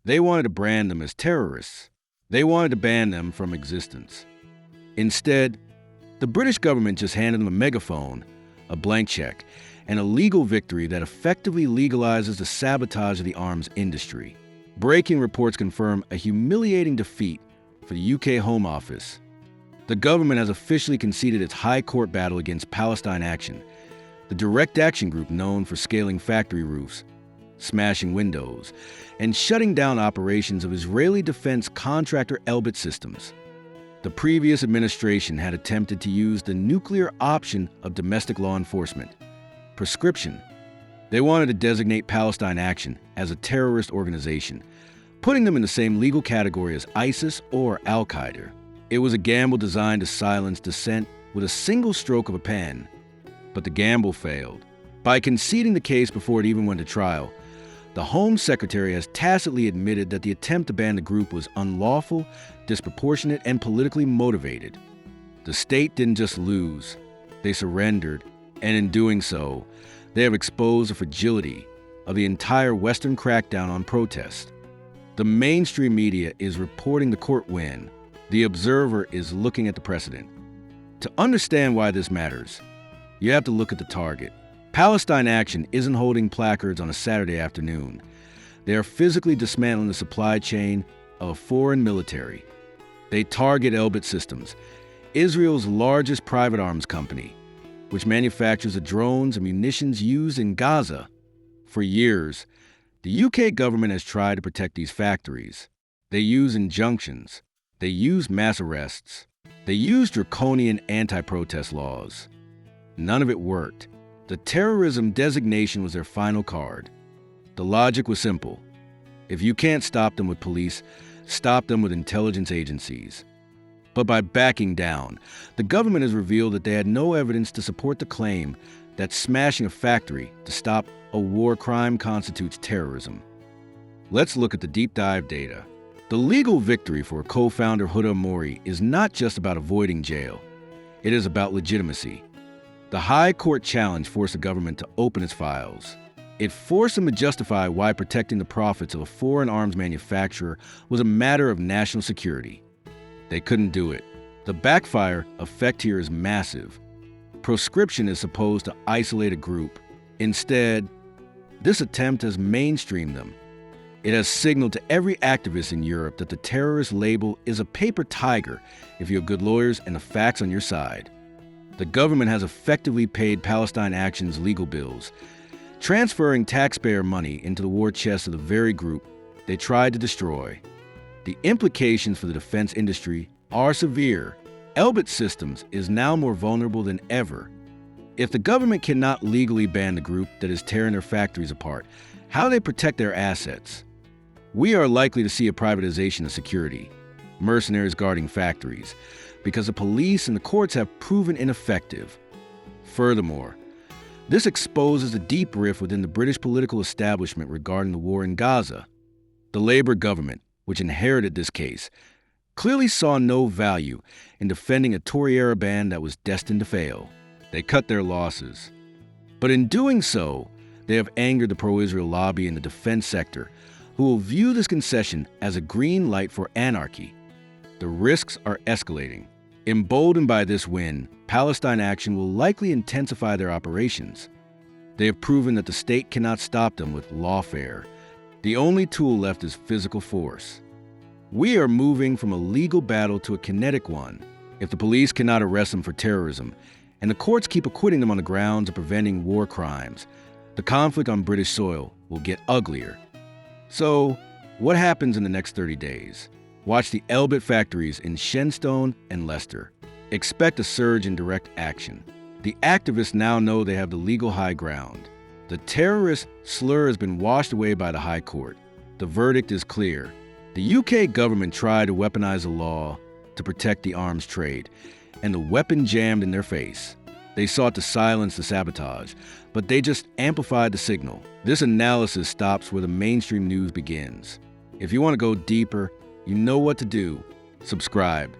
They wanted to brand them as terrorists. They wanted to ban them from existence. Instead, the British government just handed them a megaphone, a blank check, and a legal victory that effectively legalizes the sabotage of the arms industry. Breaking reports confirm a humiliating defeat for the UK Home Office. The government has officially conceded its high court battle against Palestine Action, the direct action group known for scaling factory roofs, smashing windows, and shutting down operations of Israeli defense contractor Elbit Systems. The previous administration had attempted to use the nuclear option of domestic law enforcement, prescription. They wanted to designate Palestine Action as a terrorist organization, putting them in the same legal category as ISIS or Al-Qaeda. It was a gamble designed to silence dissent with a single stroke of a pen. But the gamble failed. By conceding the case before it even went to trial, the Home Secretary has tacitly admitted that the attempt to ban the group was unlawful, disproportionate, and politically motivated. The state didn't just lose, they surrendered, and in doing so, they have exposed the fragility of the entire Western crackdown on protest. The mainstream media is reporting the court win. The observer is looking at the precedent. To understand why this matters, you have to look at the target. Palestine Action isn't holding placards on a Saturday afternoon. They are physically dismantling the supply chain of a foreign military. They target Elbit Systems, Israel's largest private arms company, which manufactures the drones and munitions used in Gaza. For years, the UK government has tried to protect these factories. They use injunctions. They use mass arrests. They use draconian anti-protest laws. None of it worked. The terrorism designation was their final card. The logic was simple. If you can't stop them with police, stop them with intelligence agencies. But by backing down, the government has revealed that they had no evidence to support the claim that smashing a factory to stop a war crime constitutes terrorism. Let's look at the deep dive data. The legal victory for co-founder Huda Ammori is not just about avoiding jail. It is about legitimacy. The High Court challenge forced the government to open its files. It forced them to justify why protecting the profits of a foreign arms manufacturer was a matter of national security. They couldn't do it. The backfire effect here is massive. Proscription is supposed to isolate a group. Instead, this attempt has mainstreamed them. It has signaled to every activist in Europe that the terrorist label is a paper tiger if you have good lawyers and the facts on your side. The government has effectively paid Palestine Action's legal bills, transferring taxpayer money into the war chest of the very group they tried to destroy. The implications for the defense industry are severe. Elbit Systems is now more vulnerable than ever. If the government cannot legally ban the group that is tearing their factories apart, how do they protect their assets? We are likely to see a privatization of security, mercenaries guarding factories, because the police and the courts have proven ineffective. Furthermore, this exposes a deep rift within the British political establishment regarding the war in Gaza. The Labour government, which inherited this case, clearly saw no value in defending a Tory-era ban that was destined to fail. They cut their losses. But in doing so, they have angered the pro-Israel lobby in the defense sector, who will view this concession as a green light for anarchy. The risks are escalating. Emboldened by this win, Palestine Action will likely intensify their operations. They have proven that the state cannot stop them with lawfare. The only tool left is physical force. We are moving from a legal battle to a kinetic one. If the police cannot arrest them for terrorism, and the courts keep acquitting them on the grounds of preventing war crimes, the conflict on British soil will get uglier. So, what happens in the next 30 days? Watch the Elbit factories in Shenstone and Leicester. Expect a surge in direct action. The activists now know they have the legal high ground. The terrorist slur has been washed away by the High Court. The verdict is clear. The UK government tried to weaponize the law to protect the arms trade, and the weapon jammed in their face. They sought to silence the sabotage, but they just amplified the signal. This analysis stops where the mainstream news begins. If you want to go deeper, you know what to do. Subscribe.